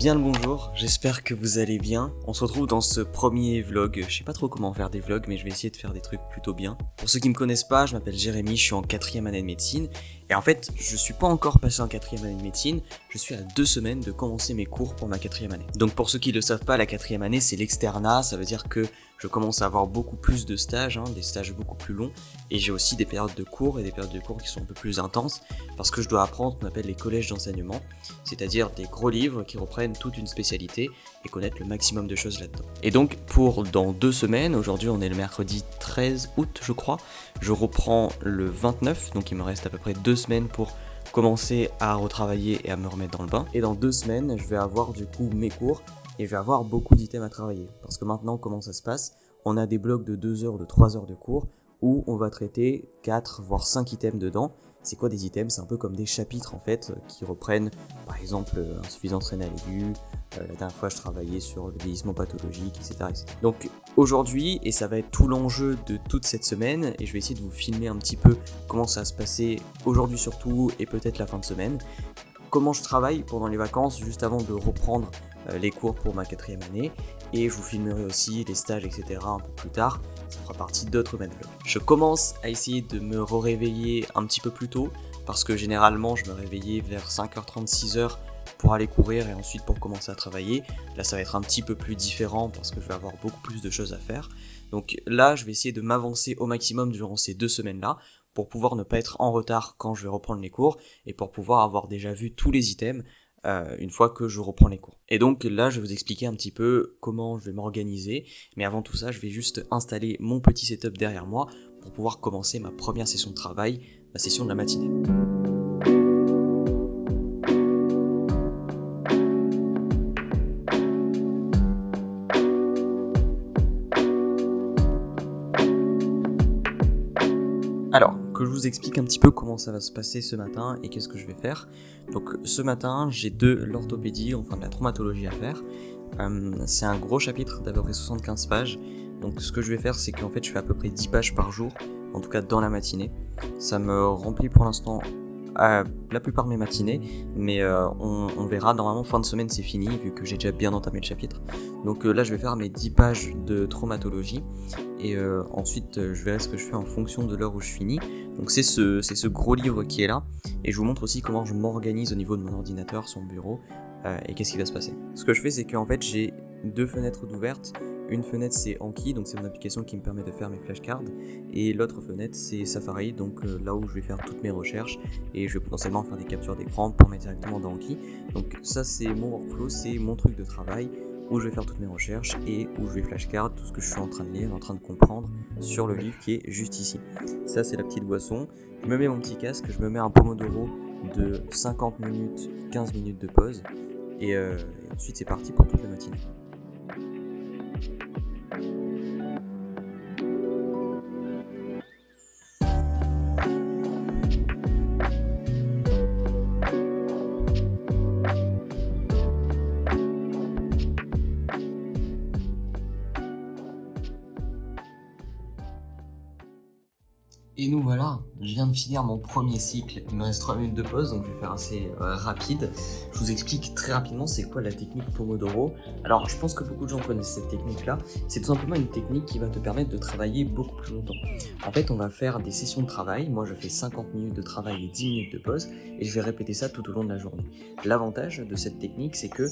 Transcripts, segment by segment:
Bien le bonjour, j'espère que vous allez bien. On se retrouve dans ce premier vlog. Je sais pas trop comment faire des vlogs, mais je vais essayer de faire des trucs plutôt bien. Pour ceux qui me connaissent pas, je m'appelle Jérémy, je suis en 4e année de médecine. Et en fait, je suis pas encore passé en 4e année de médecine, je suis à 2 semaines de commencer mes cours pour ma 4e année. Donc pour ceux qui le savent pas, la 4e année c'est l'externat, ça veut dire que je commence à avoir beaucoup plus de stages, des stages beaucoup plus longs, et j'ai aussi des périodes de cours, et des périodes de cours qui sont un peu plus intenses, parce que je dois apprendre ce qu'on appelle les collèges d'enseignement, c'est-à-dire des gros livres qui reprennent toute une spécialité, et connaître le maximum de choses là-dedans. Et donc pour dans 2 semaines, aujourd'hui on est le mercredi 13 août je crois, je reprends le 29, donc il me reste à peu près 2 semaines pour commencer à retravailler et à me remettre dans le bain. Et dans 2 semaines, je vais avoir du coup mes cours, et je vais avoir beaucoup d'items à travailler. Parce que maintenant, comment ça se passe ? On a des blocs de 2 heures, de 3 heures de cours, où on va traiter 4 voire 5 items dedans. C'est quoi des items ? C'est un peu comme des chapitres en fait, qui reprennent par exemple insuffisance rénale aiguë, la dernière fois je travaillais sur le vieillissement pathologique, etc. Donc aujourd'hui, et ça va être tout l'enjeu de toute cette semaine, et je vais essayer de vous filmer un petit peu comment ça va se passer aujourd'hui surtout, et peut-être la fin de semaine, comment je travaille pendant les vacances, juste avant de reprendre les cours pour ma 4e année, et je vous filmerai aussi les stages, etc. un peu plus tard, ça fera partie d'autres vlogs. Je commence à essayer de me réveiller un petit peu plus tôt, parce que généralement je me réveillais vers 5h30, 6h pour aller courir et ensuite pour commencer à travailler. Là ça va être un petit peu plus différent parce que je vais avoir beaucoup plus de choses à faire. Donc là je vais essayer de m'avancer au maximum durant ces 2 semaines-là, pour pouvoir ne pas être en retard quand je vais reprendre les cours, et pour pouvoir avoir déjà vu tous les items une fois que je reprends les cours. Et donc là, je vais vous expliquer un petit peu comment je vais m'organiser, mais avant tout ça, je vais juste installer mon petit setup derrière moi pour pouvoir commencer ma première session de travail, ma session de la matinée. Alors, que je vous explique un petit peu comment ça va se passer ce matin et qu'est-ce que je vais faire. Donc ce matin, j'ai de l'orthopédie, enfin de la traumatologie à faire. C'est un gros chapitre d'à peu près 75 pages. Donc ce que je vais faire, c'est qu'en fait je fais à peu près 10 pages par jour, en tout cas dans la matinée. Ça me remplit pour l'instant la plupart de mes matinées, mais on verra, normalement fin de semaine c'est fini, vu que j'ai déjà bien entamé le chapitre. Donc là je vais faire mes 10 pages de traumatologie, et ensuite je verrai ce que je fais en fonction de l'heure où je finis. Donc c'est ce gros livre qui est là, et je vous montre aussi comment je m'organise au niveau de mon ordinateur, son bureau, et qu'est-ce qui va se passer. Ce que je fais, c'est qu'en fait j'ai 2 fenêtres d'ouvertes. Une fenêtre c'est Anki, donc c'est mon application qui me permet de faire mes flashcards, et l'autre fenêtre c'est Safari, donc là où je vais faire toutes mes recherches, et je vais potentiellement faire des captures d'écran pour mettre directement dans Anki. Donc ça c'est mon workflow, c'est mon truc de travail, où je vais faire toutes mes recherches et où je vais flashcard tout ce que je suis en train de lire, en train de comprendre sur le livre qui est juste ici. Ça c'est la petite boisson, je me mets mon petit casque, je me mets un Pomodoro de 50 minutes, 15 minutes de pause, et ensuite c'est parti pour toute la matinée. Et nous voilà, je viens de finir mon premier cycle, il me reste 3 minutes de pause, donc je vais faire assez rapide. Je vous explique très rapidement c'est quoi la technique Pomodoro. Alors je pense que beaucoup de gens connaissent cette technique là, c'est tout simplement une technique qui va te permettre de travailler beaucoup plus longtemps. En fait on va faire des sessions de travail, moi je fais 50 minutes de travail et 10 minutes de pause, et je vais répéter ça tout au long de la journée. L'avantage de cette technique c'est que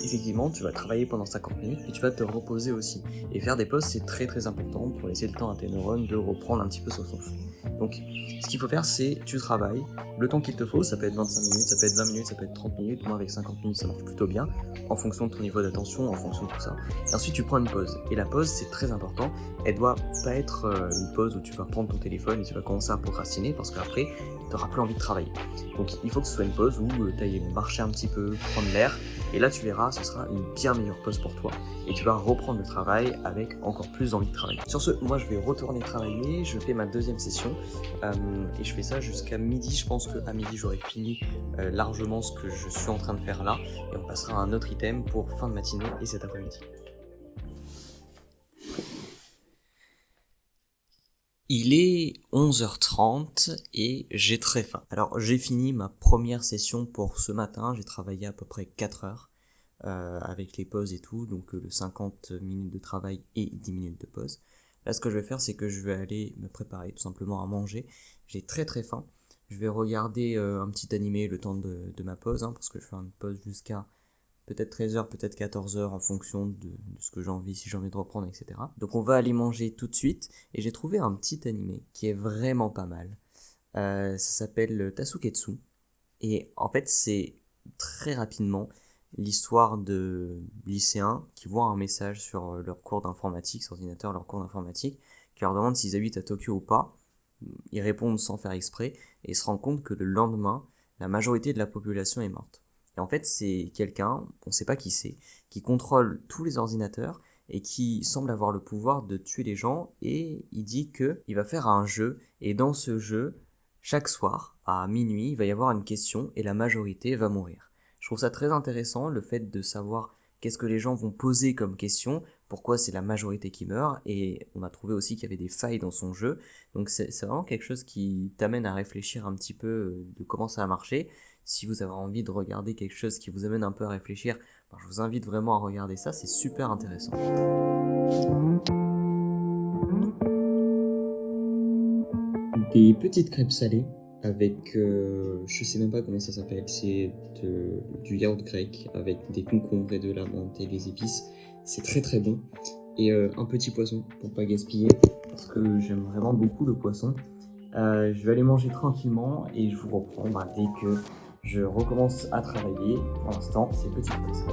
effectivement tu vas travailler pendant 50 minutes, puis tu vas te reposer aussi. Et faire des pauses c'est très très important pour laisser le temps à tes neurones de reprendre un petit peu sur son flux. Donc ce qu'il faut faire c'est tu travailles le temps qu'il te faut, ça peut être 25 minutes, ça peut être 20 minutes, ça peut être 30 minutes, moi avec 50 minutes ça marche plutôt bien, en fonction de ton niveau d'attention, en fonction de tout ça. Et ensuite tu prends une pause, et la pause c'est très important, elle doit pas être une pause où tu vas prendre ton téléphone et tu vas commencer à procrastiner, parce qu'après tu n'auras plus envie de travailler. Donc il faut que ce soit une pause où tu ailles marcher un petit peu, prendre l'air, et là tu verras, ce sera une bien meilleure pause pour toi, et tu vas reprendre le travail avec encore plus envie de travailler. Sur ce, moi je vais retourner travailler, je fais ma 2e session, et je fais ça jusqu'à midi. Je pense qu'à midi j'aurai fini largement ce que je suis en train de faire là, et on passera à un autre item pour fin de matinée et cet après-midi. Il est 11h30 et j'ai très faim. Alors j'ai fini ma première session pour ce matin, j'ai travaillé à peu près 4 heures. avec les pauses et tout, donc le 50 minutes de travail et 10 minutes de pause. Là, ce que je vais faire, c'est que je vais aller me préparer tout simplement à manger. J'ai très très faim. Je vais regarder un petit animé le temps de ma pause, parce que je fais une pause jusqu'à peut-être 13h, peut-être 14h en fonction de ce que j'ai envie, si j'ai envie de reprendre, etc. Donc on va aller manger tout de suite, et j'ai trouvé un petit animé qui est vraiment pas mal. Ça s'appelle Tasuketsu, et en fait c'est très rapidement l'histoire de lycéens qui voient un message sur leur cours d'informatique, sur ordinateur, leur cours d'informatique, qui leur demande s'ils habitent à Tokyo ou pas. Ils répondent sans faire exprès, et ils se rendent compte que le lendemain, la majorité de la population est morte. Et en fait, c'est quelqu'un, on ne sait pas qui c'est, qui contrôle tous les ordinateurs et qui semble avoir le pouvoir de tuer les gens, et il dit que il va faire un jeu, et dans ce jeu, chaque soir, à minuit, il va y avoir une question et la majorité va mourir. Je trouve ça très intéressant, le fait de savoir qu'est-ce que les gens vont poser comme question, pourquoi c'est la majorité qui meurt, et on a trouvé aussi qu'il y avait des failles dans son jeu, donc c'est vraiment quelque chose qui t'amène à réfléchir un petit peu de comment ça a marché. Si vous avez envie de regarder quelque chose qui vous amène un peu à réfléchir, je vous invite vraiment à regarder ça, c'est super intéressant. Des petites crêpes salées avec, je sais même pas comment ça s'appelle, c'est du yaourt grec avec des concombres et de la menthe et des épices. C'est très très bon. Et un petit poisson pour pas gaspiller, parce que j'aime vraiment beaucoup le poisson. Je vais aller manger tranquillement et je vous reprends dès que je recommence à travailler. Pour l'instant, c'est petit poisson.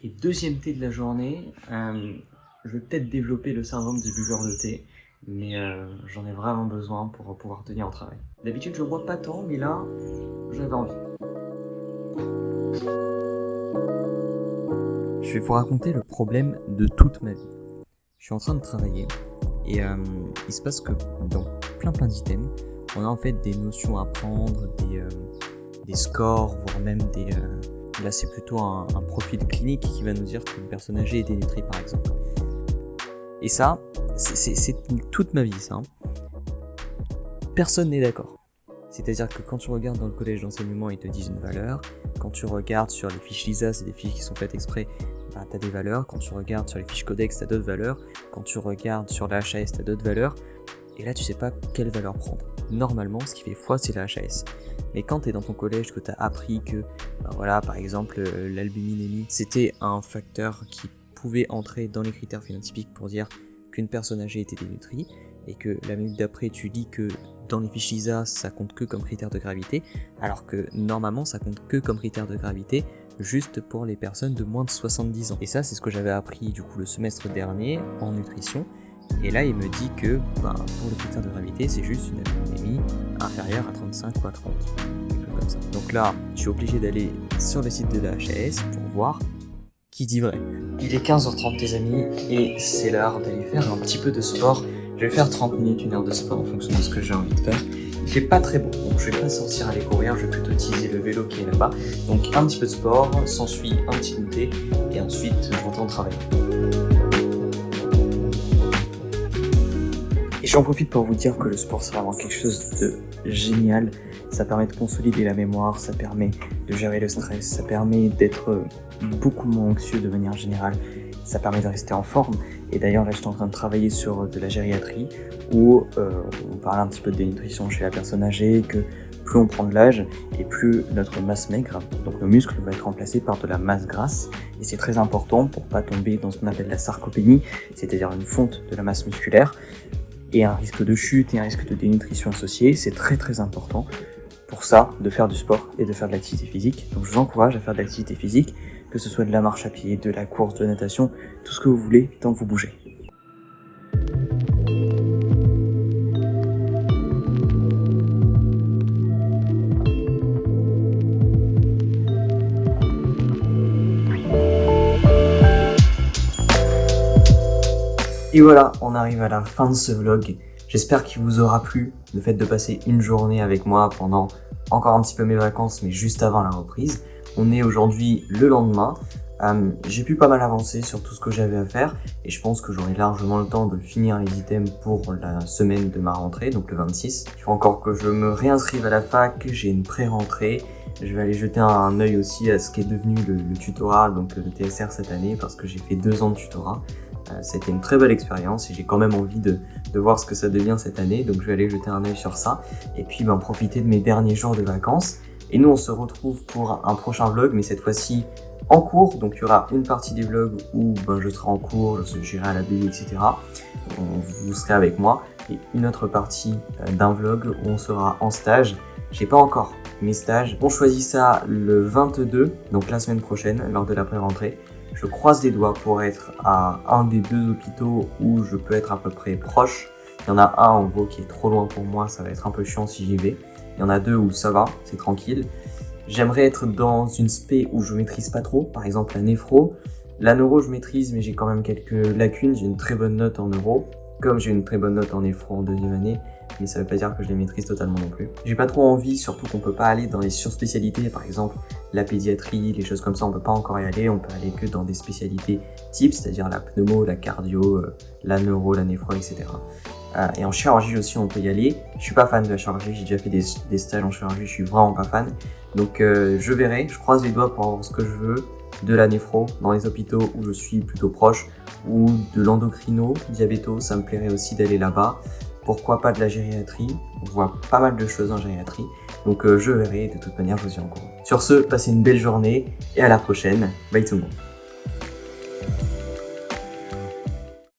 Et deuxième thé de la journée, je vais peut-être développer le syndrome du buveur de thé, mais j'en ai vraiment besoin pour pouvoir tenir au travail. D'habitude je bois pas tant, mais là j'avais envie. Je vais vous raconter le problème de toute ma vie. Je suis en train de travailler et il se passe que dans plein d'items, on a en fait des notions à prendre, des scores, voire même des... Là, c'est plutôt un profil clinique qui va nous dire qu'une personne âgée est dénutrie, par exemple. Et ça, c'est toute ma vie, ça. Personne n'est d'accord. C'est-à-dire que quand tu regardes dans le collège d'enseignement, ils te disent une valeur. Quand tu regardes sur les fiches LISA, c'est des fiches qui sont faites exprès, t'as des valeurs. Quand tu regardes sur les fiches Codex, t'as d'autres valeurs. Quand tu regardes sur la HAS, t'as d'autres valeurs. Et là, tu sais pas quelle valeur prendre. Normalement, ce qui fait foi, c'est la HAS. Mais quand tu es dans ton collège, que tu as appris que, par exemple, l'albuminémie, c'était un facteur qui pouvait entrer dans les critères phénotypiques pour dire qu'une personne âgée était dénutrie, et que la minute d'après, tu lis que dans les fiches LISA, ça compte que comme critère de gravité, alors que normalement, ça compte que comme critère de gravité juste pour les personnes de moins de 70 ans. Et ça, c'est ce que j'avais appris du coup le semestre dernier en nutrition. Et là, il me dit que pour le critère de gravité, c'est juste une albuminémie inférieure à 35 ou à 30. Quelque chose comme ça. Donc là, je suis obligé d'aller sur le site de la HAS pour voir qui dit vrai. Il est 15h30 les amis, et c'est l'heure d'aller faire un petit peu de sport. Je vais faire 30 minutes, 1 heure de sport en fonction de ce que j'ai envie de faire. Il fait pas très beau, donc je vais pas sortir aller courir, je vais plutôt utiliser le vélo qui est là-bas. Donc un petit peu de sport, s'ensuit un petit goûter, et ensuite je retourne travailler. Et j'en profite pour vous dire que le sport c'est vraiment quelque chose de génial. Ça permet de consolider la mémoire, ça permet de gérer le stress, ça permet d'être beaucoup moins anxieux de manière générale, ça permet de rester en forme. Et d'ailleurs là j'étais en train de travailler sur de la gériatrie où on parlait un petit peu de dénutrition chez la personne âgée, que plus on prend de l'âge et plus notre masse maigre, donc le muscle va être remplacé par de la masse grasse, et c'est très important pour pas tomber dans ce qu'on appelle la sarcopénie, c'est-à-dire une fonte de la masse musculaire, et un risque de chute et un risque de dénutrition associé. C'est très très important pour ça de faire du sport et de faire de l'activité physique. Donc je vous encourage à faire de l'activité physique, que ce soit de la marche à pied, de la course, de la natation, tout ce que vous voulez tant que vous bougez. Et voilà, on arrive à la fin de ce vlog. J'espère qu'il vous aura plu, le fait de passer une journée avec moi pendant encore un petit peu mes vacances, mais juste avant la reprise. On est aujourd'hui le lendemain. J'ai pu pas mal avancer sur tout ce que j'avais à faire et je pense que j'aurai largement le temps de finir les items pour la semaine de ma rentrée, donc le 26. Il faut encore que je me réinscrive à la fac, j'ai une pré-rentrée. Je vais aller jeter un œil aussi à ce qui est devenu le tutorat, donc le TSR cette année, parce que j'ai fait 2 ans de tutorat. C'était une très belle expérience et j'ai quand même envie de voir ce que ça devient cette année, donc je vais aller jeter un œil sur ça et puis profiter de mes derniers jours de vacances. Et nous on se retrouve pour un prochain vlog, mais cette fois-ci en cours, donc il y aura une partie des vlogs où je serai en cours, j'irai à la BU, etc. Vous serez avec moi, et une autre partie d'un vlog où on sera en stage. J'ai pas encore mes stages. On choisit ça le 22, donc la semaine prochaine, lors de la pré-rentrée. Je croise les doigts pour être à un des 2 hôpitaux où je peux être à peu près proche. Il y en a un en gros qui est trop loin pour moi, ça va être un peu chiant si j'y vais. Il y en a 2 où ça va, c'est tranquille. J'aimerais être dans une spé où je maîtrise pas trop, par exemple la néphro. La neuro je maîtrise mais j'ai quand même quelques lacunes, j'ai une très bonne note en neuro, comme j'ai une très bonne note en néphro en 2e année, mais ça veut pas dire que je les maîtrise totalement non plus. J'ai pas trop envie, surtout qu'on peut pas aller dans les surspécialités, par exemple la pédiatrie, les choses comme ça, on peut pas encore y aller, on peut aller que dans des spécialités types, c'est-à-dire la pneumo, la cardio, la neuro, la néphro, etc. Et en chirurgie aussi on peut y aller. Je suis pas fan de la chirurgie, j'ai déjà fait des stages en chirurgie, je suis vraiment pas fan. Donc je verrai, je croise les doigts pour avoir ce que je veux, de la néphro dans les hôpitaux où je suis plutôt proche, ou de l'endocrino, diabéto, ça me plairait aussi d'aller là-bas. Pourquoi pas de la gériatrie, on voit pas mal de choses en gériatrie, donc je verrai, de toute manière je vous tiens au courant. Sur ce, passez une belle journée et à la prochaine, bye tout le monde.